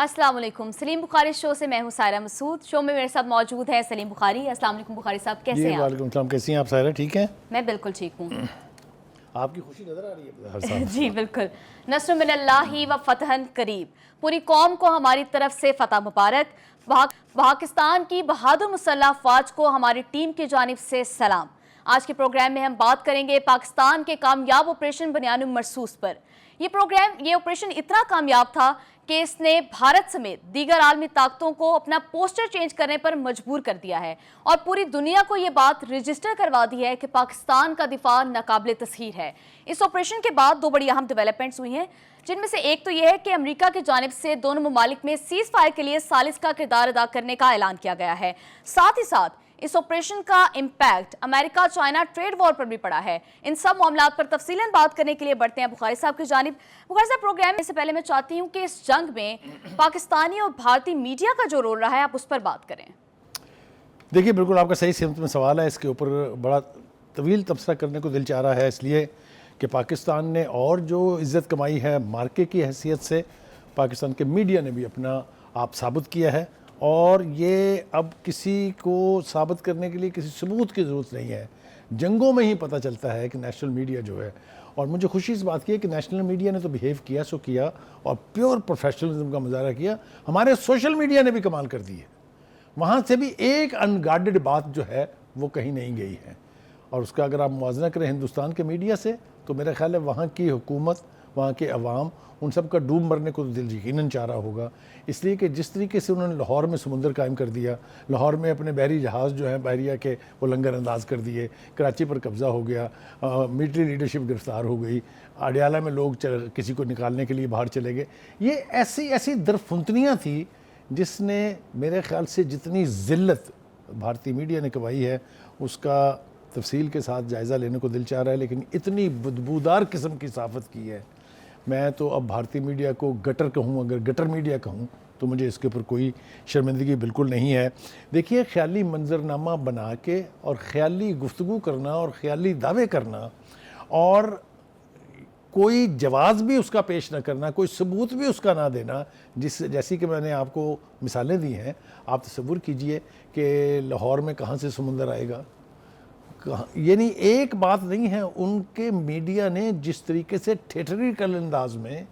अस्सलाम वालेकुम। सलीम बुखारी शो से मैं हूँ सायरा मसूद। शो में मेरे साथ मौजूद है सलीम बुखारी। अस्सलाम वालेकुम बुखारी साहब, कैसे हैं आप? वालेकुम सलाम, कैसी हैं आप सायरा? ठीक हैं? मैं बिल्कुल ठीक हूँ। आपकी खुशी नज़र आ रही है हर साल। जी बिल्कुल। नस्र मिनल्लाहि व फतहन करीब। पूरी कौम को हमारी तरफ से फतह मुबारक। पाकिस्तान की बहादुर मुसल्लह अफवाज को हमारी टीम की जानिब से सलाम। आज के प्रोग्राम में हम बात करेंगे पाकिस्तान के कामयाब ऑपरेशन बनियानुल मरसूस पर। ये ऑपरेशन इतना कामयाब था कि इसने भारत समेत दीगर आलमी ताकतों को अपना पोस्टर चेंज करने पर मजबूर कर दिया है और पूरी दुनिया को ये बात रजिस्टर करवा दी है कि पाकिस्तान का दिफा नाकाबिल तस्खीर है। इस ऑपरेशन के बाद दो बड़ी अहम डेवलपमेंट्स हुई हैं, जिनमें से एक तो यह है कि अमेरिका की जानिब से दोनों ममालिक में सीज फायर के लिए सालिस का किरदार अदा करने का ऐलान किया गया है। साथ ही साथ इस ऑपरेशन का impact America China trade war पर भी पड़ा है। इन सब मामलात पर तफसीलन बात करने के लिए बढ़ते हैं बुखारी साहब की जानिब। बुखारी साहब, प्रोग्राम में से पहले मैं चाहती हूँ कि इस जंग में पाकिस्तानी और भारतीय मीडिया का जो रोल रहा है, आप उस पर बात करें। देखिए, बिल्कुल आपका सही सिमत में सवाल है। इसके ऊपर बड़ा तवील तबसरा करने को दिल चाह रहा है, इसलिए कि पाकिस्तान ने और जो इज़्ज़त कमाई है मार्के की हैसियत से, पाकिस्तान के मीडिया ने भी अपना आप साबित किया है। और ये अब किसी को साबित करने के लिए किसी सबूत की ज़रूरत नहीं है। जंगों में ही पता चलता है कि नेशनल मीडिया जो है, और मुझे खुशी इस बात की है कि नेशनल मीडिया ने तो बिहेव किया सो किया और प्योर प्रोफेशनलिज्म का मुजाहरा किया। हमारे सोशल मीडिया ने भी कमाल कर दी है। वहाँ से भी एक अनगार्डेड बात जो है वो कहीं नहीं गई है। और उसका अगर आप मुआवजा करें हिंदुस्तान के मीडिया से, तो मेरा ख्याल है वहाँ की हुकूमत, वहाँ के अवाम, उन सब का डूब मरने को तो दिल यकीनन चाह रहा होगा। इसलिए कि जिस तरीके से उन्होंने लाहौर में समुंदर कायम कर दिया, लाहौर में अपने बहरी जहाज़ जो हैं बहरिया के वो लंगर अंदाज कर दिए, कराची पर कब्ज़ा हो गया, मिलिट्री लीडरशिप गिरफ्तार हो गई, अडियाला में लोग किसी को निकालने के लिए बाहर चले गए। ये ऐसी ऐसी दरफुंतनियाँ थी जिसने मेरे ख्याल से जितनी ज़िल्लत भारतीय मीडिया ने कमाई है उसका तफसील के साथ जायज़ा लेने को दिल चाह रहा है। लेकिन इतनी बदबूदार किस्म की साफ़त की है, मैं तो अब भारतीय मीडिया को गटर कहूँ, अगर गटर मीडिया कहूँ तो मुझे इसके ऊपर कोई शर्मिंदगी बिल्कुल नहीं है। देखिए, ख़याली मंजरनामा बना के और ख़याली गुफ्तगू करना और ख़याली दावे करना और कोई जवाब भी उसका पेश ना करना, कोई सबूत भी उसका ना देना, जैसी कि मैंने आपको मिसालें दी हैं। आप तसव्वुर कीजिए कि लाहौर में कहाँ से समुंदर आएगा, यानी एक बात नहीं है। उनके मीडिया ने जिस तरीके से थिएटरिकल अंदाज में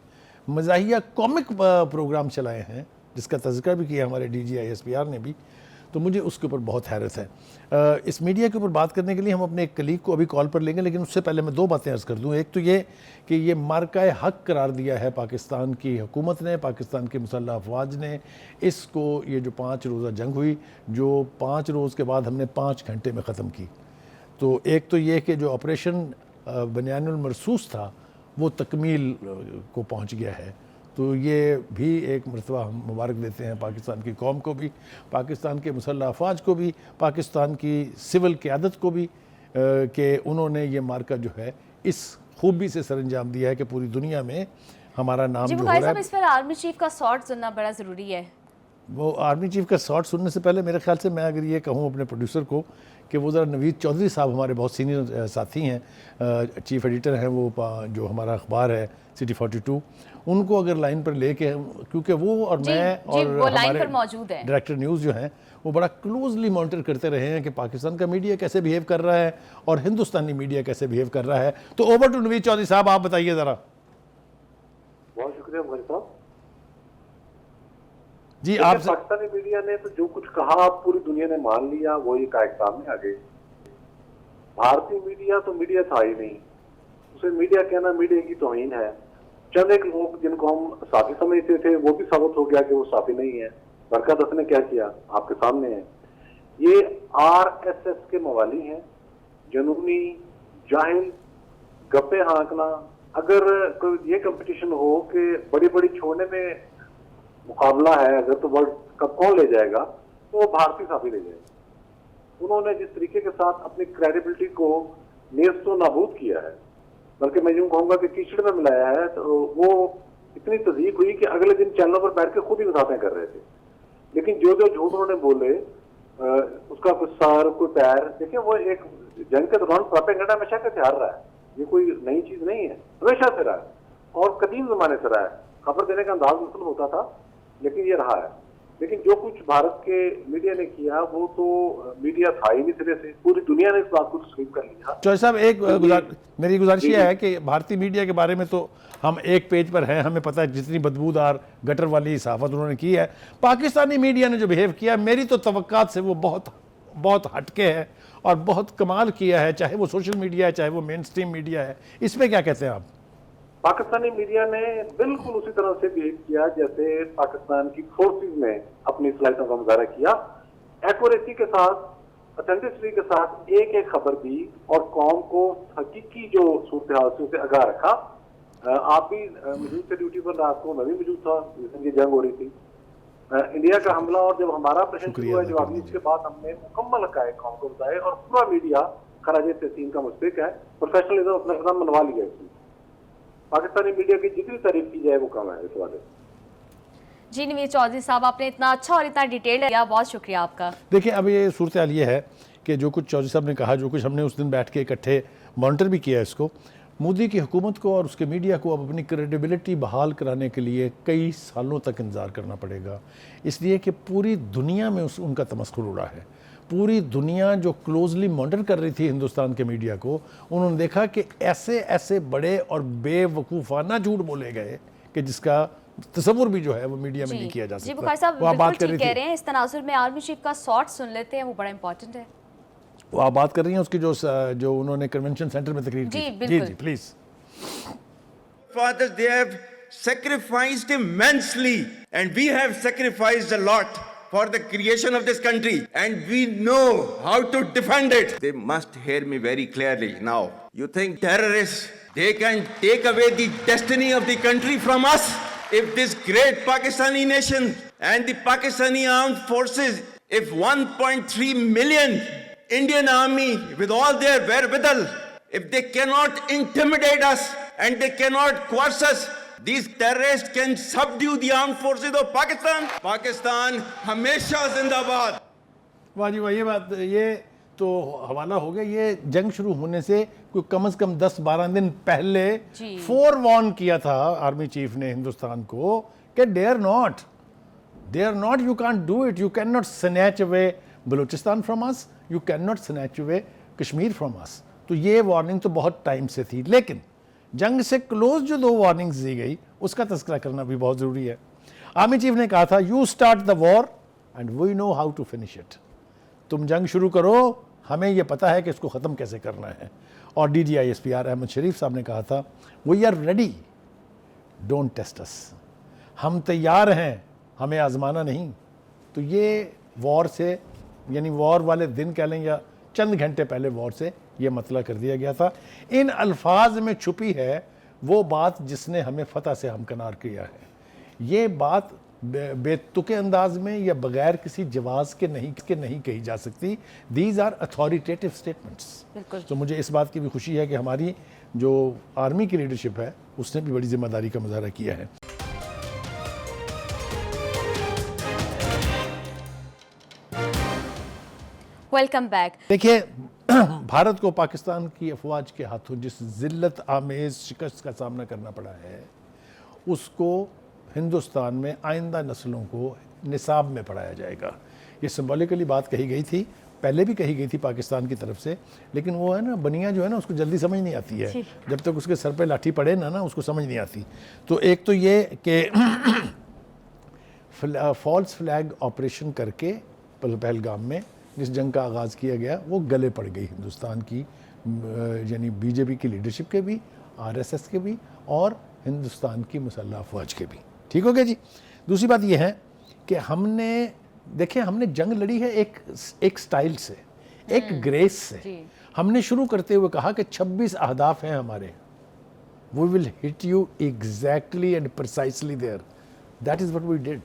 मज़ाहिया कॉमिक प्रोग्राम चलाए हैं, जिसका तज़किरा भी किया हमारे DGISPR ने भी, तो मुझे उसके ऊपर बहुत हैरत है। इस मीडिया के ऊपर बात करने के लिए हम अपने एक कलीग को अभी कॉल पर लेंगे, लेकिन उससे पहले मैं दो बातें अर्ज़ कर दूँ। एक तो ये कि ये मार्का हक करार दिया है पाकिस्तान की हुकूमत ने, पाकिस्तान की मुसल्लह अफवाज ने। इसको ये जो 5 रोज़ा जंग हुई, जो 5 रोज़ के बाद हमने 5 घंटे में ख़त्म की, तो एक तो ये कि जो ऑपरेशन बनियानुल मरसूस था वो तकमील को पहुंच गया है। तो ये भी एक मरतबा हम मुबारक देते हैं पाकिस्तान की कौम को भी, पाकिस्तान के मुसल्लह अफवाज को भी, पाकिस्तान की सिविल क़यादत को भी, कि उन्होंने ये मार्का जो है इस खूबी से सरअंजाम दिया है कि पूरी दुनिया में हमारा नाम जो हो रहा है। इस पर आर्मी चीफ का शॉट सुनना बड़ा ज़रूरी है। वो आर्मी चीफ का शॉट सुनने से पहले मेरे ख्याल से मैं अगर ये कहूँ अपने प्रोड्यूसर को कि वो ज़रा नवीद चौधरी साहब हमारे बहुत सीनियर साथी हैं, चीफ एडिटर हैं वो, जो हमारा अखबार है सिटी 42, उनको अगर लाइन पर लेके, क्योंकि वो और मैं और हमारे डायरेक्टर न्यूज़ जो हैं वो बड़ा क्लोजली मॉनिटर करते रहे हैं कि पाकिस्तान का मीडिया कैसे बिहेव कर रहा है और हिंदुस्तानी मीडिया कैसे बिहेव कर रहा है। तो ओवर टू नवीद चौधरी साहब, आप बताइए ज़रा। बहुत शुक्रिया भाई साहब जी। आप पाकिस्तानी मीडिया ने तो जो कुछ कहा पूरी दुनिया ने मान लिया, वो ये कायक सामने आ गई। भारतीय मीडिया तो मीडिया था ही नहीं, उसे मीडिया कहना मीडिया की तौहीन है। चंद एक लोग जिनको हम साथी समझते थे वो भी साबित हो गया कि वो साथी नहीं है। बरकत ने क्या किया आपके सामने है। ये RSS के मवाली हैं, जनूनी, जाहिल, गप्पे हाँकना। अगर कोई ये कंपटीशन हो कि बड़ी बड़ी छोड़ने में मुकाबला है, अगर तो वर्ल्ड कप कौन ले जाएगा, तो वो भारतीय साथी ले जाएगा। उन्होंने जिस तरीके के साथ अपनी क्रेडिबिलिटी को नेस्तो नाबूद किया है, बल्कि मैं यूं कहूंगा कि कीचड़ में मिलाया है, तो वो इतनी तज़ीक हुई कि अगले दिन चैनलों पर बैठ के खुद ही वजाहतें कर रहे थे। लेकिन जो जो झूठ उन्होंने बोले, उसका कोई सर कोई पैर, देखिए वो एक जंग के दौरान प्रोपेगेंडा हमेशा का हथियार रहा है। ये कोई नई चीज नहीं है, हमेशा से रहा है और कदीम जमाने से रहा है। खबर देने का अंदाज मुख्तलिफ होता था, लेकिन ये रहा है। लेकिन जो कुछ भारत के मीडिया ने किया वो तो मीडिया था ही नहीं सिरे से, पूरी दुनिया ने इस बात को तस्लीम कर लिया। चौधरी साहब, मेरी गुजारिश यह है कि भारतीय मीडिया के बारे में तो हम एक पेज पर हैं, हमें पता है जितनी बदबूदार गटर वाली सहाफत उन्होंने की है। पाकिस्तानी मीडिया ने जो बिहेव किया, मेरी तो तवक्कात से वो बहुत हटके है और बहुत कमाल किया है, चाहे वो सोशल मीडिया है, चाहे वो मेन स्ट्रीम मीडिया है। इस पर क्या कहते हैं आप? पाकिस्तानी मीडिया ने बिल्कुल उसी तरह से बिहेव किया जैसे पाकिस्तान की फोर्सेस ने अपनी सलाहियतों का मुजाहरा किया। एक्यूरेसी के साथ, ऑथेंटिसिटी के साथ एक एक खबर दी और कौम को हकीकी जो सूरत हाल से उसे आगाह रखा। आप भी मौजूद थे ड्यूटी पर, रात को मैं भी मौजूद था जिस दिन ये जंग हो रही थी। इंडिया का हमला और जब हमारा प्रश्न शुरू हुआ जवाबी, उसके बाद हमने मुकम्मल हक़ाइक़ कौम को बताए और पूरा मीडिया खराज तहसीन का मुस्तहिक है। प्रोफेशनलिज्म अपना कदम मनवा लिया इसमें। पाकिस्तानी मीडिया की जितनी तारीफ की जाए वो कम है इस वाले। जी नवीद चौधरी साहब, आपने इतना अच्छा और इतना डिटेल्ड किया, बहुत शुक्रिया आपका। देखिए, अब ये सूरत हाल ये है कि जो कुछ चौधरी साहब ने कहा, जो कुछ हमने उस दिन बैठ के इकट्ठे मॉनिटर भी किया इसको, मोदी की हुकूमत को और उसके मीडिया को अब अपनी क्रेडिबिलिटी बहाल कराने के लिए कई सालों तक इंतज़ार करना पड़ेगा। इसलिए कि पूरी दुनिया में उनका तमस्खुर उड़ा है। पूरी दुनिया जो क्लोजली मॉनिटर कर रही थी हिंदुस्तान के मीडिया को, उन्होंने देखा कि ऐसे ऐसे बड़े और बेवकूफ़ाना झूठ बोले गए कि जिसका तस्वुर भी जो है वो मीडिया में नहीं किया जा सकता। जी बुखारी साहब, बिल्कुल ठीक कह रहे हैं। इस तनाजुर में आर्मी चीफ का शॉट सुन लेते हैं, वो बड़ा इंपॉर्टेंट है। वो आप बात कर रही हैं उसकी जो उन्होंने कन्वेंशन सेंटर में तकरीर की। जी please. Fathers, they have sacrificed immensely, and we have sacrificed a lot for the creation of this country, and we know how to defend it. They must hear me very clearly now. You think terrorists, they can take away the destiny of the country from us? If this great Pakistani nation and the Pakistani armed forces, if 1.3 million Indian army with all their wherewithal, if they cannot intimidate us and they cannot coerce us, these terrorists can subdue the armed forces of Pakistan. Pakistan hamesha zindabad. वाह जी वाह, ये बात, ये तो हवाला हो गया। ये जंग शुरू होने से कोई कम से कम 10-12 दिन पहले फोर वॉर्न किया था आर्मी चीफ ने हिंदुस्तान को कि dare not, you can't do it, you can not snatch away Balochistan from us, you can not snatch away Kashmir from us. तो ये वार्निंग तो बहुत टाइम से थी, लेकिन जंग से क्लोज जो 2 वार्निंग्स दी गई उसका तस्करा करना भी बहुत ज़रूरी है। आर्मी चीफ ने कहा था, you start the war and we know how to finish it. तुम जंग शुरू करो, हमें यह पता है कि इसको ख़त्म कैसे करना है। और DGISPR अहमद शरीफ साहब ने कहा था, we are ready, don't test us. हम तैयार हैं, हमें आजमाना नहीं। तो ये वॉर से, यानी वॉर वाले दिन कह लें या चंद घंटे पहले वॉर से ये मतलब कर दिया गया था। इन अल्फाज में छुपी है वो बात जिसने हमें फतह से हमकनार किया है। ये बात बेतुके अंदाज में या बगैर किसी जवाज के नहीं कही जा सकती। These are authoritative statements. तो मुझे इस बात की भी खुशी है कि हमारी जो आर्मी की लीडरशिप है उसने भी बड़ी जिम्मेदारी का मुजाहरा किया है। Welcome back. देखिए, भारत को पाकिस्तान की अफवाज के हाथों जिस जिल्लत आमेज शिकस्त का सामना करना पड़ा है, उसको हिंदुस्तान में आइंदा नस्लों को निसाब में पढ़ाया जाएगा। ये सिंबॉलिकली बात कही गई थी, पहले भी कही गई थी पाकिस्तान की तरफ से, लेकिन वो है ना, बनिया जो है ना, उसको जल्दी समझ नहीं आती है। जब तक उसके सर पे लाठी पड़े ना उसको समझ नहीं आती। तो एक तो ये कि फॉल्स फ्लैग ऑपरेशन करके पहलगाम में जिस जंग का आगाज़ किया गया वो गले पड़ गई हिंदुस्तान की, यानी बीजेपी की लीडरशिप के भी, आरएसएस के भी और हिंदुस्तान की मुसल्लह अफवाज के भी। ठीक हो गया जी। दूसरी बात ये है कि हमने जंग लड़ी है एक स्टाइल से, एक ग्रेस से। हमने शुरू करते हुए कहा कि 26 अहदाफ हैं हमारे, we will hit you exactly and precisely there. That is what we did.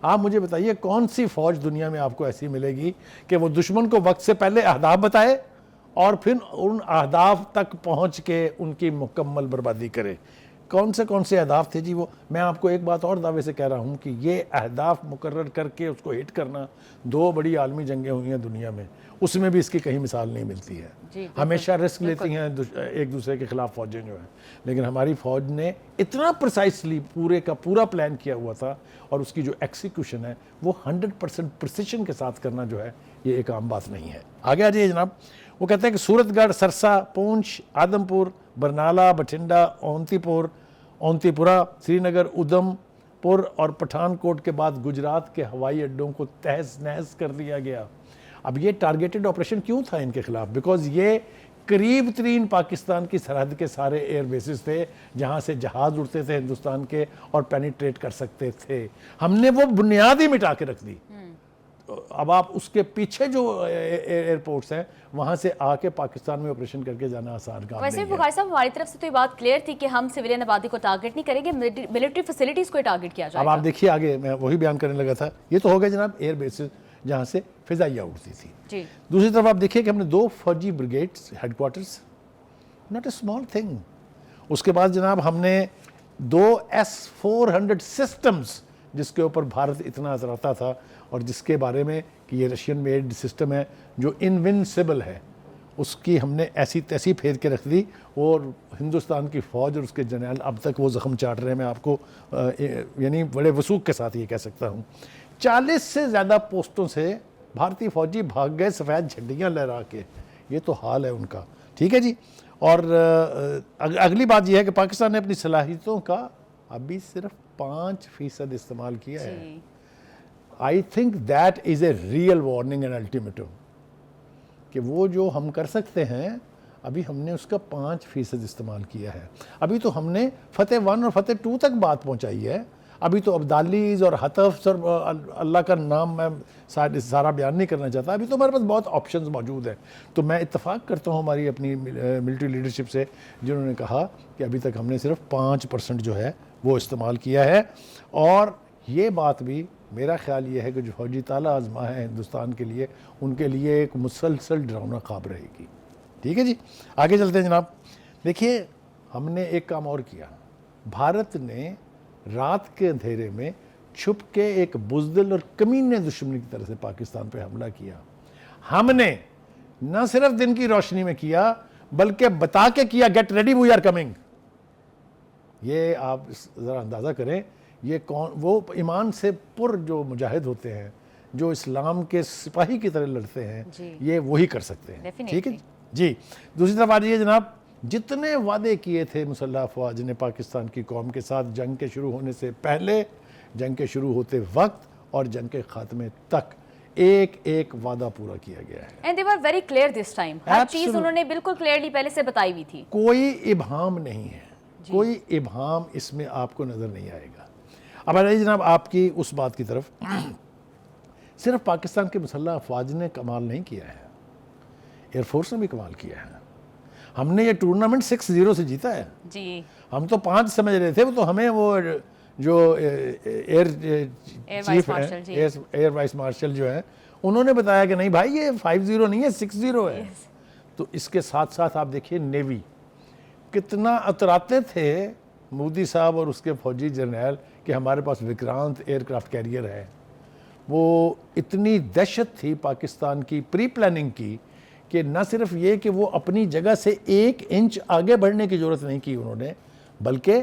आप मुझे बताइए कौन सी फौज दुनिया में आपको ऐसी मिलेगी कि वो दुश्मन को वक्त से पहले अहदाफ बताए और फिर उन अहदाफ तक पहुंच के उनकी मुकम्मल बर्बादी करे। कौन से अहदाफ थे जी वो? मैं आपको एक बात और दावे से कह रहा हूँ कि ये अहदाफ मुकर्रर करके उसको हिट करना, 2 बड़ी आलमी जंगें हुई हैं दुनिया में, उसमें भी इसकी कहीं मिसाल नहीं मिलती है। हमेशा रिस्क लेती हैं एक दूसरे के खिलाफ फौजें जो हैं, लेकिन हमारी फौज ने इतना प्रिसाइसली पूरे का पूरा प्लान किया हुआ था, और उसकी जो एग्जीक्यूशन है वो 100% प्रिसिशन के साथ करना जो है ये एक आम बात नहीं है। आगे आ जाइए जनाब। वो कहते हैं कि सूरतगढ़, सरसा, पूंछ, आदमपुर, बरनाला, बठिंडा, ओंतीपुरा, श्रीनगर, उधमपुर और पठानकोट के बाद गुजरात के हवाई अड्डों को तहस नहस कर दिया गया। अब ये टारगेटेड ऑपरेशन क्यों था इनके खिलाफ? बिकॉज ये करीब तरीन पाकिस्तान की सरहद के सारे एयर बेसिस थे जहाँ से जहाज़ उड़ते थे हिंदुस्तान के और पेनिट्रेट कर सकते थे। हमने वो बुनियाद ही मिटा के रख दी। अब आप उसके पीछे जो एयरपोर्ट्स हैं वहां से आके पाकिस्तान में ऑपरेशन करके जाना आसान काम वैसे नहीं है। बुखारी साहब, हमारी तरफ से तो ये बात क्लियर थी कि हम सिविलियन आबादी को टारगेट नहीं करेंगे, मिलिट्री फैसिलिटीज को टारगेट किया अब जाएगा। आप देखिए आगे, मैं वही बयान करने लगा था। ये तो हो गया जनाब एयर बेसिस जहाँ से फिजाइया उड़ती थी जी। दूसरी तरफ आप देखिए कि हमने 2 फौजी brigades headquarters, not a small thing. उसके बाद जनाब हमने 2 S-400 सिस्टम्स, जिसके ऊपर भारत इतना अतराता था और जिसके बारे में कि ये रशियन मेड सिस्टम है जो इनविंसिबल है, उसकी हमने ऐसी तैसी फेर के रख दी, और हिंदुस्तान की फ़ौज और उसके जर्नल अब तक वो ज़ख्म चाट रहे हैं। मैं आपको यानी बड़े वसूख के साथ ये कह सकता हूँ। 40 से ज़्यादा पोस्टों से भारतीय फ़ौजी भाग गए सफ़ेद झंडियाँ लहरा के। ये तो हाल है उनका, ठीक है जी। और अगली बात यह है कि पाकिस्तान ने अपनी सलाहियतों का अभी सिर्फ 5% इस्तेमाल किया है। आई think that is a real warning and ultimatum कि वो जो हम कर सकते हैं अभी हमने उसका 5% इस्तेमाल किया है। अभी तो हमने फतेह 1 और फतेह 2 तक बात पहुंचाई है। अभी तो अब्दालीज और हतफ और अल्लाह का नाम मैं सारा बयान नहीं करना चाहता। अभी तो हमारे पास बहुत ऑप्शंस मौजूद हैं। तो मैं इत्तेफाक करता हूँ हमारी अपनी मिलिट्री लीडरशिप से, जिन्होंने कहा कि अभी तक हमने सिर्फ 5% जो है वो इस्तेमाल किया है। और ये बात भी मेरा ख्याल ये है कि जो फौजी ताला आजमा है हिंदुस्तान के लिए, उनके लिए एक मुसलसल डरावना ख्वाब रहेगी। ठीक है जी, आगे चलते हैं जनाब। देखिए हमने एक काम और किया। भारत ने रात के अंधेरे में छुप के एक बुज़दिल और कमीने दुश्मन की तरह से पाकिस्तान पे हमला किया। हमने न सिर्फ दिन की रोशनी में किया बल्कि बता के किया, get ready we are coming. ये आप ज़रा अंदाज़ा करें, ये कौन वो ईमान से पुर जो मुजाहिद होते हैं, जो इस्लाम के सिपाही की तरह लड़ते हैं, ये वही कर सकते हैं। ठीक है जी। दूसरी तरफ आ जाइए जनाब। जितने वादे किए थे मुसल्लह अफवाज ने पाकिस्तान की कौम के साथ जंग के शुरू होने से पहले, जंग के शुरू होते वक्त और जंग के खात्मे तक, एक एक वादा पूरा किया गया है। And they were very clear this time. हर चीज उन्होंने बिल्कुल क्लियरली पहले से बताई हुई थी। कोई इबहाम नहीं है, कोई इबहाम इसमें आपको नजर नहीं आएगा। अब आ जाइए जनाब आपकी उस बात की तरफ। सिर्फ पाकिस्तान के मुसल्लह अफवाज ने कमाल नहीं किया है, एयरफोर्स ने भी कमाल किया है। हमने ये टूर्नामेंट 6-0 से जीता है जी। हम तो 5 समझ रहे थे, वो तो हमें वो जो एयर चीफ है, एयर वाइस मार्शल जो है, उन्होंने बताया कि नहीं भाई ये 5-0 नहीं है 6-0 है। तो इसके साथ साथ आप देखिए नेवी कितना अतराते थे मोदी साहब और उसके फौजी जर्नैल कि हमारे पास विक्रांत एयरक्राफ्ट कैरियर है। वो इतनी दहशत थी पाकिस्तान की प्री प्लानिंग की कि न सिर्फ ये कि वो अपनी जगह से 1 इंच आगे बढ़ने की ज़रूरत नहीं की उन्होंने, बल्कि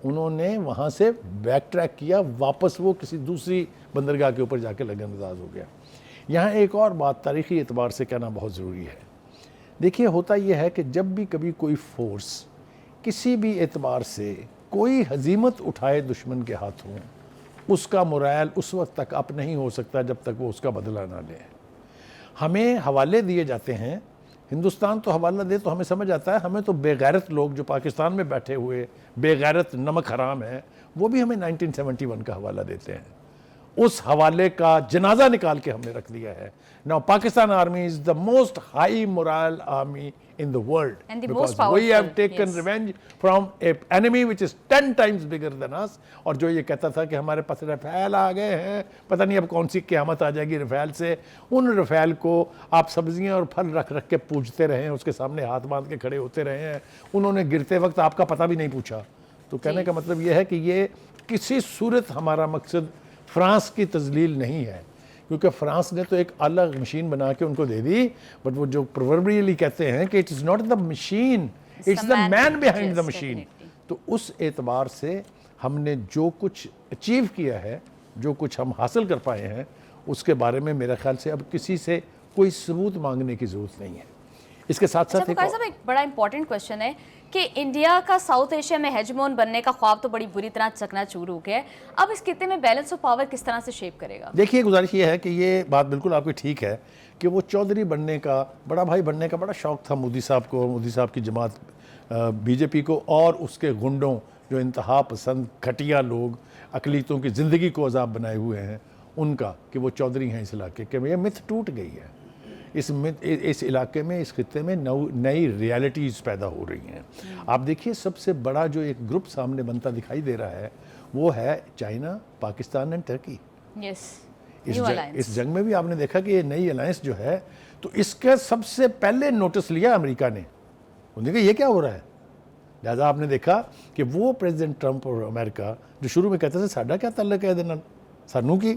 उन्होंने वहाँ से बैक ट्रैक किया, वापस वो किसी दूसरी बंदरगाह के ऊपर जाके लगनअंदाज हो गया। यहाँ एक और बात तारीख़ी एतबार से कहना बहुत ज़रूरी है। देखिए होता यह है कि जब भी कभी कोई फोर्स किसी भी एतबार से कोई हजीमत उठाए दुश्मन के हाथों, उसका मोरल उस वक्त तक अप नहीं हो सकता जब तक वो उसका बदला ना ले। हमें हवाले दिए जाते हैं, हिंदुस्तान तो हवाला दे तो हमें समझ आता है, हमें तो बेगैरत लोग जो पाकिस्तान में बैठे हुए बेगैरत नमक हराम है, वो भी हमें 1971 का हवाला देते हैं। उस हवाले का जनाजा निकाल के हमने रख दिया है। Now Pakistan army is the most high moral army in the world and the because most powerful, we have taken yes. revenge from a enemy which is 10 times bigger than us। और जो ये कहता था कि हमारे पास रफेल आ गए हैं, पता नहीं अब कौन सी क़यामत आ जाएगी रफेल से, उन रफेल को आप सब्जियां और फल रख रख के पूजते रहे हैं, उसके सामने हाथ बांध के खड़े होते रहे हैं, उन्होंने गिरते वक्त आपका पता भी नहीं पूछा। तो कहने का मतलब ये है कि ये किसी सूरत हमारा मकसद फ्रांस की तजलील नहीं है, क्योंकि फ्रांस ने तो एक अलग मशीन बना के उनको दे दी, बट वो जो प्रोवर्बियली कहते हैं कि it is not the machine, it's the man behind the machine. तो उस एतबार से हमने जो कुछ अचीव किया है, जो कुछ हम हासिल कर पाए हैं, उसके बारे में मेरे ख्याल से अब किसी से कोई सबूत मांगने की ज़रूरत नहीं है। इसके साथ साथ अच्छा साहब, एक बड़ा इंपॉर्टेंट क्वेश्चन है कि इंडिया का साउथ एशिया में हेजमोन बनने का ख्वाब तो बड़ी बुरी तरह चकनाचूर हो गया है, अब इस खित्ते में बैलेंस ऑफ पावर किस तरह से शेप करेगा? देखिए, गुजारिश ये है कि ये बात बिल्कुल आपकी ठीक है कि वो चौधरी बनने का, बड़ा भाई बनने का बड़ा शौक़ था मोदी साहब को, मोदी साहब की जमात बीजेपी को और उसके गुंडों जो इंतहा पसंद घटिया लोग अकलीतों की ज़िंदगी को अजाब बनाए हुए हैं उनका, कि वो चौधरी हैं इस इलाके के। ये मिथ टूट गई है। इस इलाके में, इस खित्ते में नई रियलिटीज़ पैदा हो रही हैं। आप देखिए, सबसे बड़ा जो एक ग्रुप सामने बनता दिखाई दे रहा है वो है चाइना, पाकिस्तान एंड टर्की। इस जंग में भी आपने देखा कि ये नई अलायंस जो है, तो इसका सबसे पहले नोटिस लिया अमेरिका ने। उन्होंने कहा ये क्या हो रहा है। लिहाजा आपने देखा कि वो प्रेसिडेंट ट्रंप और अमेरिका जो शुरू में कहते थे साडा क्या तल्लक है देना सानू की,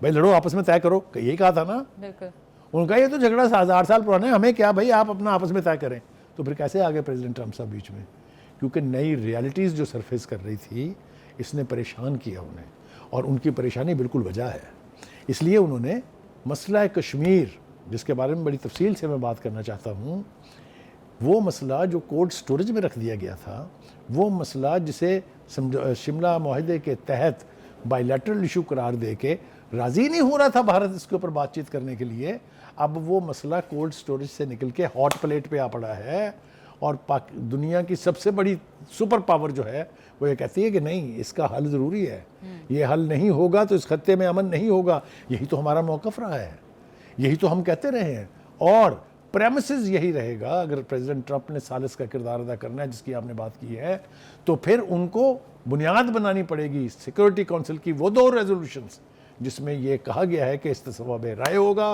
भाई लड़ो आपस में तय करो, यही कहा था ना। बिल्कुल। उनका ये तो झगड़ा 1000 साल पुराना है, हमें क्या भाई, आप अपना आपस में तय करें। तो फिर कैसे आ गए प्रेसिडेंट ट्रंप साहब बीच में? क्योंकि नई रियलिटीज़ जो सरफेस कर रही थी, इसने परेशान किया उन्हें, और उनकी परेशानी बिल्कुल वजह है। इसलिए उन्होंने मसला कश्मीर, जिसके बारे में बड़ी तफसील से मैं बात करना चाहता हूँ, वो मसला जो कोल्ड स्टोरेज में रख दिया गया था, वो मसला जिसे शिमला मुआहदे के तहत बायलैटरल इशू करार दे के राज़ी नहीं हो रहा था भारत इसके ऊपर बातचीत करने के लिए, अब वो मसला कोल्ड स्टोरेज से निकल के हॉट प्लेट पे आ पड़ा है। और दुनिया की सबसे बड़ी सुपर पावर जो है वो ये कहती है कि नहीं, इसका हल ज़रूरी है, ये हल नहीं होगा तो इस खत्ते में अमन नहीं होगा। यही तो हमारा मौक़िफ़ रहा है, यही तो हम कहते रहे हैं, और प्रेमिसेस यही रहेगा। अगर प्रेसिडेंट ट्रंप ने सालिस का किरदार अदा करना है, जिसकी आपने बात की है, तो फिर उनको बुनियाद बनानी पड़ेगी सिक्योरिटी काउंसिल की वो 2 रेजोल्यूशंस जिसमें ये कहा गया है कि इस्तिसवा बे राय होगा।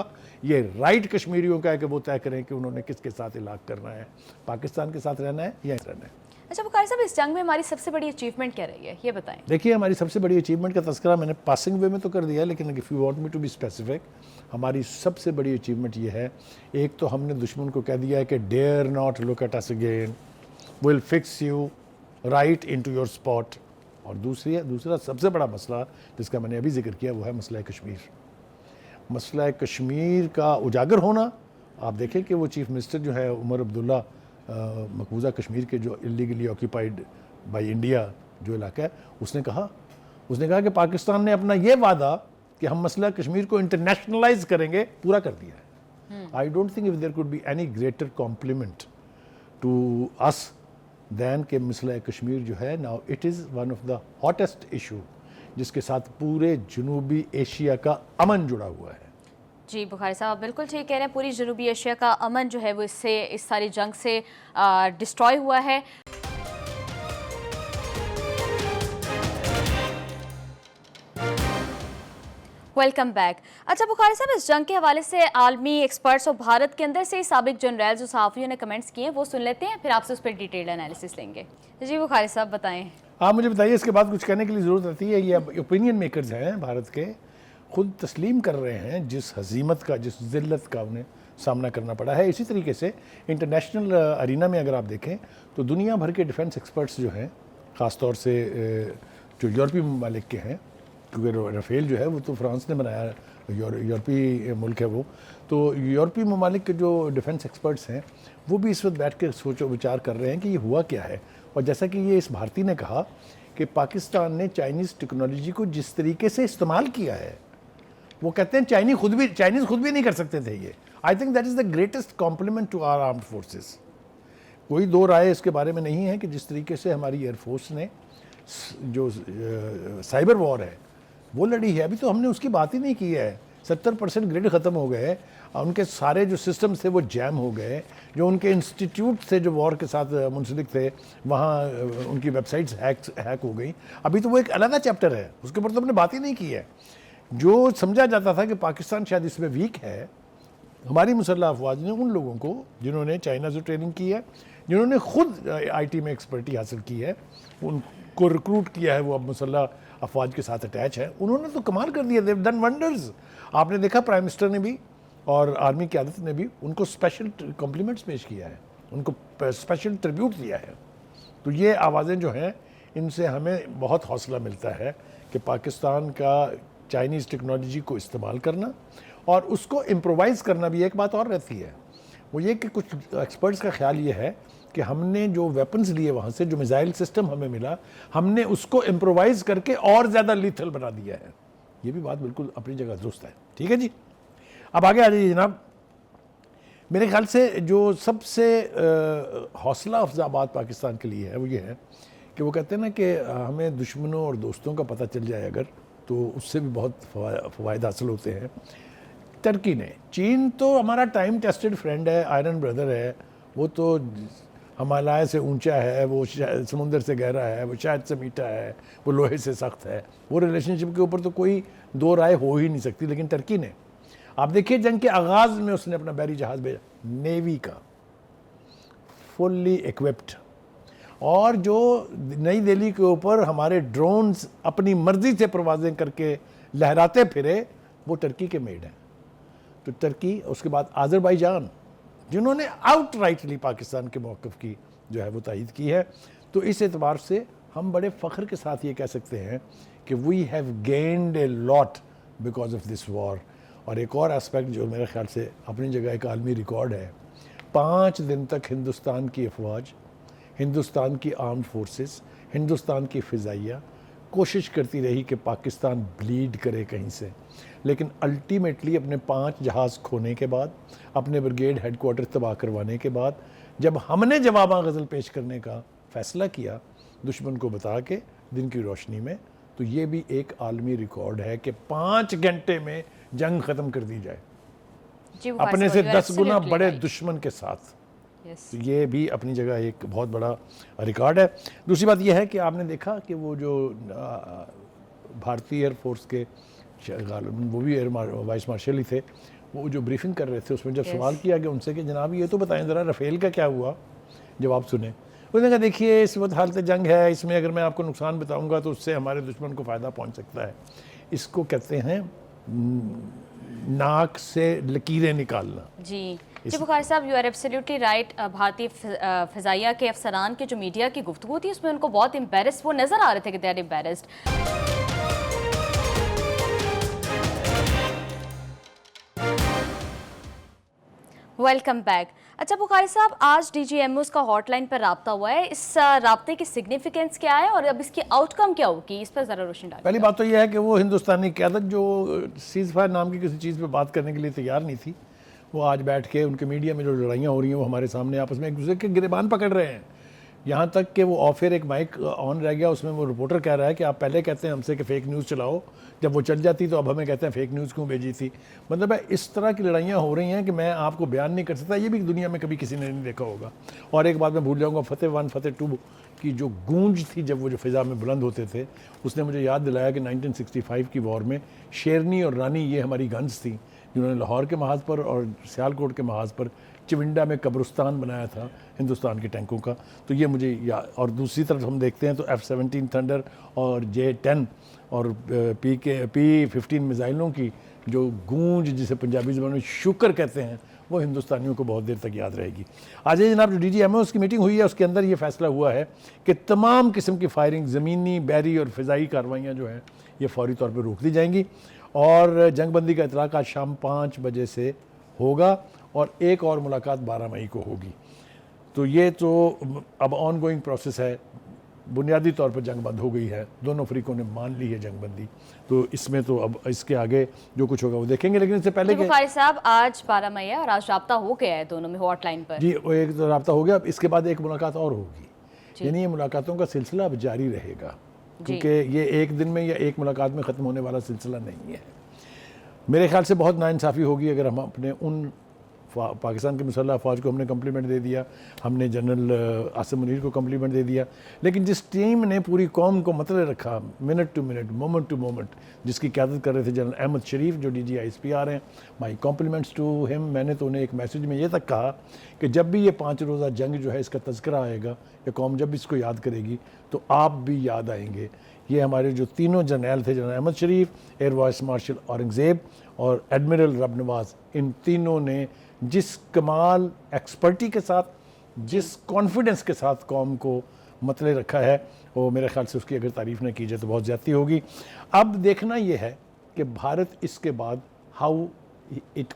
ये राइट कश्मीरियों का है कि वो तय करें कि उन्होंने किसके साथ इलाक़ करना है, पाकिस्तान के साथ रहना है या रहना है। अच्छा बुखारी साहब, इस जंग में हमारी सबसे बड़ी अचीवमेंट क्या रही है, ये बताएं। देखिए, हमारी सबसे बड़ी अचीवमेंट का तस्करा मैंने पासिंग वे में तो कर दिया, लेकिन if you want me to be specific, हमारी सबसे बड़ी अचीवमेंट ये है, एक तो हमने दुश्मन को कह दिया है कि dare not look at us again, will fix you right into your spot. और दूसरा सबसे बड़ा मसला जिसका मैंने अभी जिक्र किया, वो है मसला कश्मीर। मसला कश्मीर का उजागर होना। आप देखें कि वो चीफ मिनिस्टर जो है उमर अब्दुल्ला, मकबूजा कश्मीर के जो इलीगली ऑक्यूपाइड बाय इंडिया जो इलाका है, उसने कहा कि पाकिस्तान ने अपना ये वादा कि हम मसला कश्मीर को इंटरनेशनलाइज करेंगे पूरा कर दिया है। I don't think if there could be any greater compliment to us than के मसला कश्मीर जो है, now it is one of the hottest issue जिसके साथ पूरे जनूबी एशिया का अमन जुड़ा हुआ है। जी बुखारी साहब, बिल्कुल ठीक कह रहे हैं। पूरी जनूबी एशिया का अमन जो है वो इस सारी जंग से डिस्ट्रॉय हुआ है। Welcome back. अच्छा बुखारी साहब, इस जंग के हवाले से आलमी एक्सपर्ट्स और भारत के अंदर से ही साबिक जनरल जो सहाफ़ियों ने कमेंट्स किए हैं वो सुन लेते हैं, फिर आपसे उस पर डिटेल एनालिसिस लेंगे। जी बुखारी साहब बताएं। आप मुझे बताइए, इसके बाद कुछ कहने के लिए ज़रूरत रहती है। ये ओपिनियन मेकर्स हैं भारत के, खुद तस्लीम कर रहे हैं जिस हजीमत का, जिस ज़िल्लत का उन्हें सामना करना पड़ा है। इसी तरीके से इंटरनेशनल अरीना में अगर आप देखें तो दुनिया भर के डिफेंस एक्सपर्ट्स जो हैं, ख़ास तौर से जो यूरोपीय ममालिक के हैं, क्योंकि राफेल जो है वो तो फ्रांस ने बनाया, यूरोपीय मुल्क है वो, तो यूरोपीय ममालिक के जो डिफेंस एक्सपर्ट्स हैं वो भी इस वक्त बैठ कर सोचो विचार कर रहे हैं कि ये हुआ क्या है। और जैसा कि ये इस भारती ने कहा कि पाकिस्तान ने चाइनीज़ टेक्नोलॉजी को जिस तरीके से इस्तेमाल किया है, वो कहते हैं चाइनीज़ खुद भी नहीं कर सकते थे ये। I think that is the greatest compliment to our armed forces. कोई दो राय इसके बारे में नहीं है कि जिस तरीके से हमारी एयरफोर्स ने जो साइबर वॉर है वो लड़ी है। अभी तो हमने उसकी बात ही नहीं की है। 70% ग्रिड ख़त्म हो गए, उनके सारे जो सिस्टम थे वो जैम हो गए, जो उनके इंस्टीट्यूट थे जो वॉर के साथ मुंसलिक थे वहाँ उनकी वेबसाइट्स हैक हो गई। अभी तो वो एक अलग चैप्टर है, उसके ऊपर तो हमने बात ही नहीं की है। जो समझा जाता था कि पाकिस्तान शायद इसमें वीक है, हमारी मुसल्लह अफवाज ने उन लोगों को जिन्होंने चाइना से ट्रेनिंग की है, जिन्होंने खुद IT में एक्सपर्टी हासिल की है, को रिक्रूट किया है वो अब मुसल्ह अफवाज के साथ अटैच है, उन्होंने तो कमाल कर दिया, देव डन वंडर्स। आपने देखा प्राइम मिनिस्टर ने भी और आर्मी क़यादत ने भी उनको स्पेशल कॉम्प्लीमेंट्स पेश किया है, उनको स्पेशल ट्रिब्यूट दिया है। तो ये आवाज़ें जो हैं इनसे हमें बहुत हौसला मिलता है कि पाकिस्तान का चाइनीज़ टेक्नोलॉजी को इस्तेमाल करना और उसको इम्प्रोवाइज़ करना भी एक बात और रहती है। वो ये कि कुछ एक्सपर्ट्स का ख्याल ये है कि हमने जो वेपन्स लिए वहाँ से, जो मिसाइल सिस्टम हमें मिला, हमने उसको इम्प्रोवाइज़ करके और ज़्यादा लीथल बना दिया है। ये भी बात बिल्कुल अपनी जगह दुरुस्त है। ठीक है जी, अब आगे आ जाइए जनाब। मेरे ख्याल से जो सबसे हौसला अफजा बात पाकिस्तान के लिए है वो ये है कि वो कहते हैं ना कि हमें दुश्मनों और दोस्तों का पता चल जाए अगर, तो उससे भी बहुत फ़वाइद हासिल होते हैं। टर्की ने, चीन तो हमारा टाइम टेस्टेड फ्रेंड है, आयरन ब्रदर है, वो तो हिमालय से ऊंचा है, वो समुंदर से गहरा है, वो शायद से मीठा है, वो लोहे से सख्त है, वो रिलेशनशिप के ऊपर तो कोई दो राय हो ही नहीं सकती। लेकिन टर्की ने, आप देखिए जंग के आगाज़ में उसने अपना बैरी जहाज़ भेजा, नेवी का, फुल्ली इक्विप्ड, और जो नई दिल्ली के ऊपर हमारे ड्रोन्स अपनी मर्जी से परवाज़ें करके लहराते फिरे, वो टर्की के मेड हैं। तो टर्की, उसके बाद आज़रबाईजान, जिन्होंने आउटराइटली पाकिस्तान के मौक़िफ़ की जो है वो तायीद की है। तो इस एतबार से हम बड़े फ़ख्र के साथ ये कह सकते हैं कि we have gained a lot because of this war. और एक और एस्पेक्ट जो मेरे ख्याल से अपनी जगह एक आलमी रिकॉर्ड है, 5 दिन तक हिंदुस्तान की अफवाज, हिंदुस्तान की आर्म्ड फोर्सेस, हिंदुस्तान की फ़िज़ाइया कोशिश करती रही कि पाकिस्तान ब्लीड करे कहीं से। लेकिन अल्टीमेटली अपने 5 जहाज़ खोने के बाद, अपने ब्रिगेड हेडक्वार्टर तबाह करवाने के बाद, जब हमने जवाबा गज़ल पेश करने का फ़ैसला किया दुश्मन को बता के दिन की रोशनी में, तो ये भी एक आलमी रिकॉर्ड है कि 5 घंटे में जंग ख़त्म कर दी जाए अपने से 10 गुना बड़े दुश्मन के साथ। तो ये भी अपनी जगह एक बहुत बड़ा रिकॉर्ड है। दूसरी बात यह है कि आपने देखा कि वो जो भारतीय एयरफोर्स के वो भी वाइस मार्शल ही थे, वो जो ब्रीफिंग कर रहे थे उसमें जब सवाल किया गया उनसे कि जनाब ये तो बताएं ज़रा राफेल का क्या हुआ, जवाब सुने। उन्होंने कहा देखिए इस वक्त हालत जंग है, इसमें अगर मैं आपको नुकसान बताऊंगा तो उससे हमारे दुश्मन को फ़ायदा पहुंच सकता है। इसको कहते हैं नाक से लकीरें निकालना। जी बुखारी साहब, यू आर एब्सोल्युटली राइट। भारतीय फ़िज़ाइया के अफसरान की जो मीडिया की गुफ्तगू थी उसमें उनको बहुत एम्बेरस वो नज़र आ रहे थे कि they are embarrassed. Welcome back. अच्छा बुखारी साहब, आज DGMOs का हॉटलाइन पर रब्ता हुआ है, इस रब्ते की सिग्निफिकेंस क्या है और अब इसकी आउटकम क्या होगी, इस पर ज़रा रोशनी डालिए। पहली बात तो यह है कि वो हिंदुस्तानी क़यादत जो सीज़ फायर नाम की किसी चीज़ पे बात करने के लिए तैयार नहीं थी, वो आज बैठ के उनके मीडिया में जो लड़ाइयाँ हो रही हैं वो हमारे सामने आपस में एक दूसरे के गिरेबान पकड़ रहे हैं। यहाँ तक कि वो ऑफ एयर एक माइक ऑन रह गया, उसमें वो रिपोर्टर कह रहा है कि आप पहले कहते हैं हमसे कि फ़ेक न्यूज़ चलाओ, जब वो चल जाती तो अब हमें कहते हैं फ़ेक न्यूज़ क्यों भेजी थी। मतलब है इस तरह की लड़ाइयाँ हो रही हैं कि मैं आपको बयान नहीं कर सकता, ये भी दुनिया में कभी किसी ने नहीं देखा होगा। और एक बात मैं भूल जाऊँगा, फतेह 1 फतेह 2 की जो गूंज थी जब वो जो फ़िज़ा में बुलंद होते थे, उसने मुझे याद दिलाया कि 1965 की वॉर में शेरनी और रानी ये हमारी गन्स थी जिन्होंने लाहौर के महाज पर और सियालकोट के महाज पर चिविंडा में कब्रिस्तान बनाया था हिंदुस्तान के टैंकों का। तो ये मुझे और दूसरी तरफ हम देखते हैं तो F-17 थंडर और J-10 और P-15 मिसाइलों की जो गूंज, जिसे पंजाबी ज़बान में शुक्र कहते हैं, वो हिंदुस्तानियों को बहुत देर तक याद रहेगी। आज ये जनाब जो DGMOs की मीटिंग हुई है उसके अंदर ये फैसला हुआ है कि तमाम किस्म की फायरिंग, ज़मीनी, बहरी और फ़िज़ाई कार्रवाइयाँ जो हैं ये फौरी तौर पर रोक दी जाएंगी और जंगबंदी का इतलाक़ आज शाम 5 बजे से होगा और एक और मुलाकात 12 मई को होगी। तो ये तो अब ऑन गोइंग प्रोसेस है। बुनियादी तौर पर जंग बंद हो गई है, दोनों फरीकों ने मान ली है जंगबंदी, तो इसमें तो अब इसके आगे जो कुछ होगा वो देखेंगे। लेकिन इससे पहले बुखारी साहब, आज 12 मई है और आज राब्ता हो गया है दोनों में हॉटलाइन पर। जी, वो एक तो राब्ता हो गया, अब इसके बाद एक मुलाकात और होगी, यानी ये मुलाकातों का सिलसिला अब जारी रहेगा, क्योंकि ये एक दिन में या एक मुलाकात में ख़त्म होने वाला सिलसिला नहीं है। मेरे ख्याल से बहुत नाइंसाफ़ी होगी अगर हम अपने उन पाकिस्तान की मुसल्लह फ़ौज को हमने कम्प्लीमेंट दे दिया, हमने जनरल आसिम मुनीर को कम्प्लीमेंट दे दिया, लेकिन जिस टीम ने पूरी कौम को मतले रखा minute to minute, moment to moment, जिसकी क़यादत कर रहे थे जनरल अहमद शरीफ जो DGISP हैं, माई कॉम्प्लीमेंट्स टू हिम। मैंने तो उन्हें एक मैसेज में ये तक कहा कि जब भी ये 5 रोज़ा जंग जो है इसका तज़किरा आएगा, ये कौम जब भी इसको याद करेगी तो आप भी याद आएंगे। ये हमारे जो तीनों जर्नैल थे, जनरल अहमद शरीफ, एयर वाइस मार्शल औरंगज़ेब और एडमिरल रब नवाज़, इन तीनों ने जिस कमाल एक्सपर्टी के साथ, जिस कॉन्फिडेंस के साथ कौम को मतले रखा है, वो मेरे ख्याल से उसकी अगर तारीफ़ न की जाए तो बहुत ज़्यादती होगी। अब देखना ये है कि भारत इसके बाद हाउ इट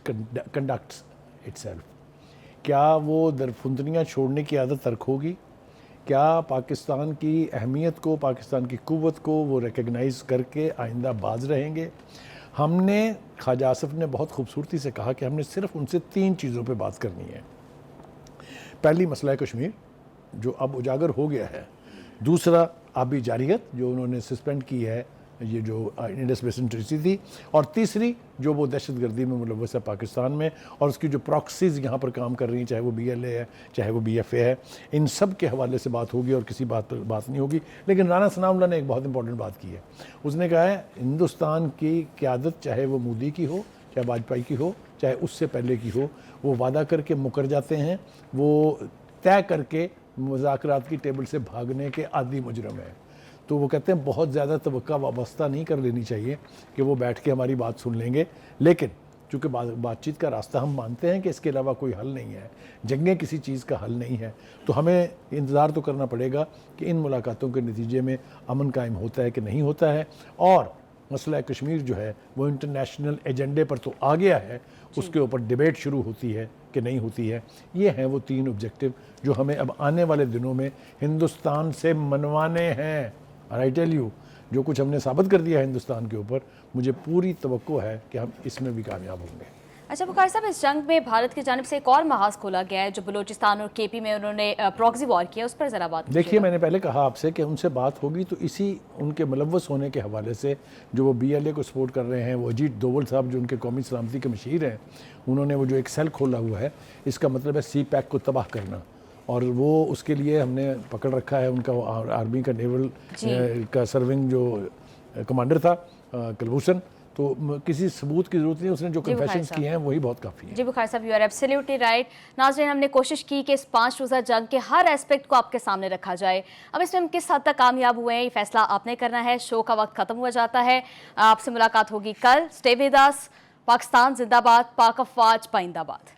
कंडक्ट्स इटसेल्फ। क्या वो दरफुंदनियाँ छोड़ने की आदत तर्क होगी? क्या पाकिस्तान की अहमियत को, पाकिस्तान की क़ुव्वत को वो रिकग्नाइज़ करके आइंदा बाज रहेंगे? हमने ख्वाजा आसिफ ने बहुत खूबसूरती से कहा कि हमने सिर्फ उनसे 3 चीज़ों पे बात करनी है। पहली मसला कश्मीर जो अब उजागर हो गया है, दूसरा आबी जारियत जो उन्होंने सस्पेंड की है, ये जो इंडस बेसिन ट्रीटी थी, और तीसरी जो वो दहशतगर्दी में मुलव्वस है पाकिस्तान में और उसकी जो प्रॉक्सीज़ यहाँ पर काम कर रही हैं, चाहे वो BLA है चाहे वो BFA है, इन सब के हवाले से बात होगी और किसी बात पर बात नहीं होगी। लेकिन राना सनाउल्लाह ने एक बहुत इंपॉर्टेंट बात की है। उसने कहा है हिंदुस्तान की क़यादत चाहे वो मोदी की हो, चाहे वाजपेयी की हो, चाहे उससे पहले की हो, वो वादा करके मुकर जाते हैं, वो तय करके मुज़ाकरात की टेबल से भागने के आदी मुजरम है। तो वो कहते हैं बहुत ज़्यादा तवक्का वाबस्ता नहीं कर लेनी चाहिए कि वो बैठ के हमारी बात सुन लेंगे, लेकिन चूँकि बातचीत का रास्ता हम मानते हैं कि इसके अलावा कोई हल नहीं है, जंगें किसी चीज़ का हल नहीं है, तो हमें इंतज़ार तो करना पड़ेगा कि इन मुलाकातों के नतीजे में अमन कायम होता है कि नहीं होता है। और मसला कश्मीर जो है वो इंटरनेशनल एजेंडे पर तो आ गया है, उसके ऊपर डिबेट शुरू होती है कि नहीं होती है। ये हैं वो 3 ऑब्जेक्टिव जो हमें अब आने वाले दिनों में हिंदुस्तान से मनवाने हैं। और आई टेल यू, जो कुछ हमने साबित कर दिया है हिंदुस्तान के ऊपर, मुझे पूरी तवक्को है कि हम इसमें भी कामयाब होंगे। अच्छा बुखारी साहब, इस जंग में भारत की जानिब से एक और महाज खोला गया है जो बलूचिस्तान और KP में उन्होंने प्रॉक्सी वॉर किया, उस पर ज़रा बात देखिए, मैंने पहले कहा आपसे कि उनसे बात होगी तो इसी उनके मुलव्वस होने के हवाले से जो वो BLA को सपोर्ट कर रहे हैं, वो अजीत डोवल साहब जो उनके कौमी सलामती के मशीर हैं, उन्होंने वो जो एक सेल खोला हुआ है, इसका मतलब है CPAC को तबाह करना, और वो उसके लिए हमने पकड़ रखा है उनका आर्मी का नेवल का सर्विंग जो कमांडर था कुलभूषण। तो किसी सबूत की जरूरत नहीं, उसने जो कन्फेशंस किए हैं वही बहुत काफ़ी है। जी बुखारी साहब, यू आर एब्सोल्युटली राइट। नाज़रीन, हमने कोशिश की कि इस 5 रोज़ा जंग के हर एस्पेक्ट को आपके सामने रखा जाए। अब इसमें हम किस हद तक कामयाब हुए हैं ये फैसला आपने करना है। शो का वक्त खत्म हुआ जाता है, आपसे मुलाकात होगी कल। Stay with us. पाकिस्तान जिंदाबाद, पाक अफवाज पाइंदाबाद।